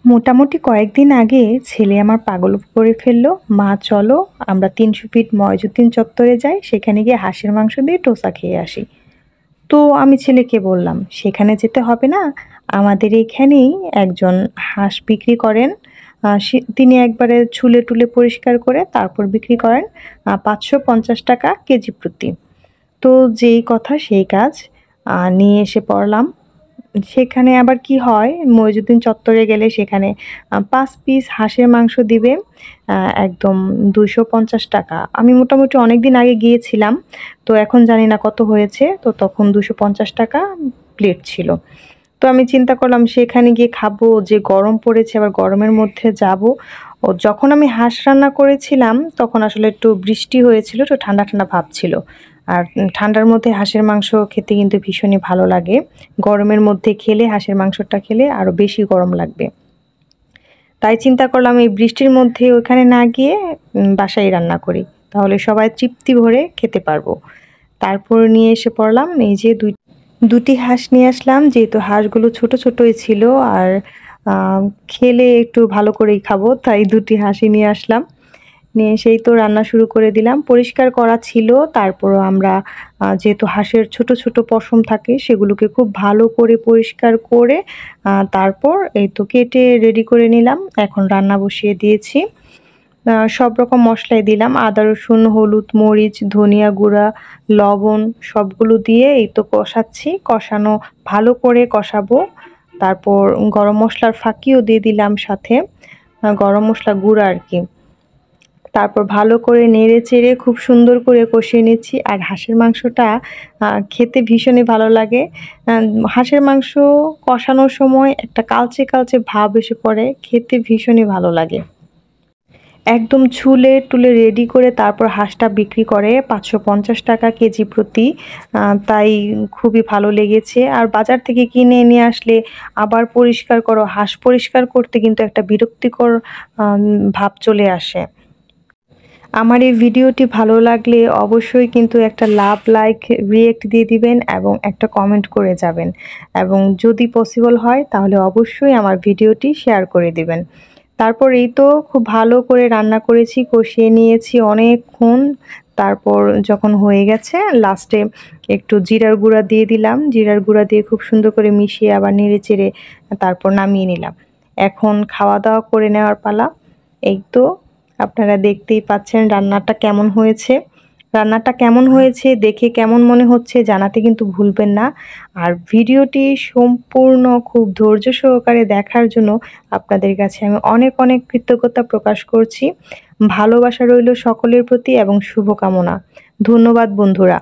মোটামুটি কয়েকদিন আগে ছেলে আমার পাগল করে ফেললো, মা চলো আমরা ৩০০ ফিট ময়জুদ্দিন চত্বরে যাই, সেখানে গিয়ে হাঁসের মাংস দিয়ে ডোসা খেয়ে আসি। তো আমি ছেলেকে বললাম সেখানে যেতে হবে না, আমাদের এইখানেই একজন হাঁস বিক্রি করেন। তিনি একবারে ছুলে টুলে পরিষ্কার করে তারপর বিক্রি করেন ৫৫০ টাকা কেজি প্রতি। তো যেই কথা সেই কাজ, নিয়ে এসে পড়লাম। সেখানে আবার কি হয়, মইজুদ্দিন চত্বরে গেলে সেখানে ৫ পিস হাঁসের মাংস দিবে আ একদম ৳২৫০ টাকা। আমি মোটামুটি অনেকদিন আগে গিয়েছিলাম। তো এখন জানি না কত হয়েছে। তো তখন ৳২৫০ টাকা প্লেট ছিল। তো আমি চিন্তা করলাম সেখানে গিয়ে খাবো, যে গরম পড়েছে আবার গরমের মধ্যে যাবো। যখন আমি হাঁস রান্না করেছিলাম তখন আসলে একটু বৃষ্টি হয়েছিল, একটু ঠান্ডা, ঠান্ডা ভাব ছিল। আর ঠান্ডার মধ্যে হাঁসের মাংস খেতে কিন্তু ভীষণই ভালো লাগে। গরমের মধ্যে খেলে হাঁসের মাংসটা খেলে আরো বেশি গরম লাগবে। তাই চিন্তা করলাম এই বৃষ্টির মধ্যে ওখানে না গিয়ে বাসায় রান্না করি। তাহলে সবাই তৃপ্তি ভরে খেতে পারবো। তারপর নিয়ে এসে পড়লাম এই যে ২টি হাঁস নিয়ে আসলাম, যেহেতু হাঁসগুলো ছোট, ছোটই ছিল আর আ খেলে একটু ভালো করেই খাবো। তাই ২টি হাঁসই নিয়ে আসলাম। নিয়ে এসেই তো রান্না শুরু করে দিলাম। পরিষ্কার করা ছিল, তারপরও আমরা যেহেতু হাঁসের ছোট, ছোট পশম থাকে সেগুলোকে খুব ভালো করে পরিষ্কার করে তারপর এই তো কেটে রেডি করে নিলাম। এখন রান্না বসিয়ে দিয়েছি। সব রকম মসলাই দিলাম। আদা, রসুন, হলুদ, মরিচ, ধনিয়া গুঁড়া, লবণ সবগুলো দিয়ে এই তো কষাচ্ছি। কষানো ভালো করে কষাবো। তারপর গরম মসলার ফাঁকিও দিয়ে দিলাম সাথে। গরম মসলা গুঁড়া আরকি। তারপর ভালো করে নেড়ে-চেড়ে খুব সুন্দর করে কষিয়ে নিচ্ছি। আর হাঁসের মাংসটা খেতে ভীষণই ভালো লাগে। হাঁসের মাংস কষানোর সময় একটা কালচে, কালচে ভাব এসে পড়ে। খেতে ভীষণই ভালো লাগে। একদম ছুলে-টুলে রেডি করে তারপর হাঁসটা বিক্রি করে ৳৫৫০ কেজি প্রতি। তাই খুবই ভালো লেগেছে। আর বাজার থেকে কিনে নিয়ে আসলে আবার পরিষ্কার করো, হাঁস পরিষ্কার করতে কিন্তু একটা বিরক্তিকর ভাব চলে আসে। আমার এই ভিডিওটি ভালো লাগলে অবশ্যই কিন্তু একটা লাভ, লাইক, রিঅ্যাক্ট দিয়ে দিবেন এবং একটা কমেন্ট করে যাবেন। এবং যদি পসিবল হয় তাহলে অবশ্যই আমার ভিডিওটি শেয়ার করে দিবেন। তারপর এই তো খুব ভালো করে রান্না করেছি, কষিয়ে নিয়েছি অনেকক্ষণ। তারপর যখন হয়ে গেছে লাস্টে একটু জিরার গুঁড়া দিয়ে দিলাম। জিরার গুঁড়া দিয়ে খুব সুন্দর করে মিশিয়ে আবার নেড়ে-চেড়ে তারপর নামিয়ে নিলাম। এখন খাওয়া-দাওয়া করে নেওয়ার পালা। এই তো আপনারা দেখতেই পাচ্ছেন রান্নাটা কেমন হয়েছে। রান্নাটা কেমন হয়েছে দেখে কেমন মনে হচ্ছে জানাতে কিন্তু ভুলবেন না। আর ভিডিওটি সম্পূর্ণ খুব ধৈর্য সহকারে দেখার জন্য আপনাদের কাছে আমি অনেক, অনেক কৃতজ্ঞতা প্রকাশ করছি। ভালোবাসা রইল সকলের প্রতি এবং শুভকামনা। ধন্যবাদ বন্ধুরা।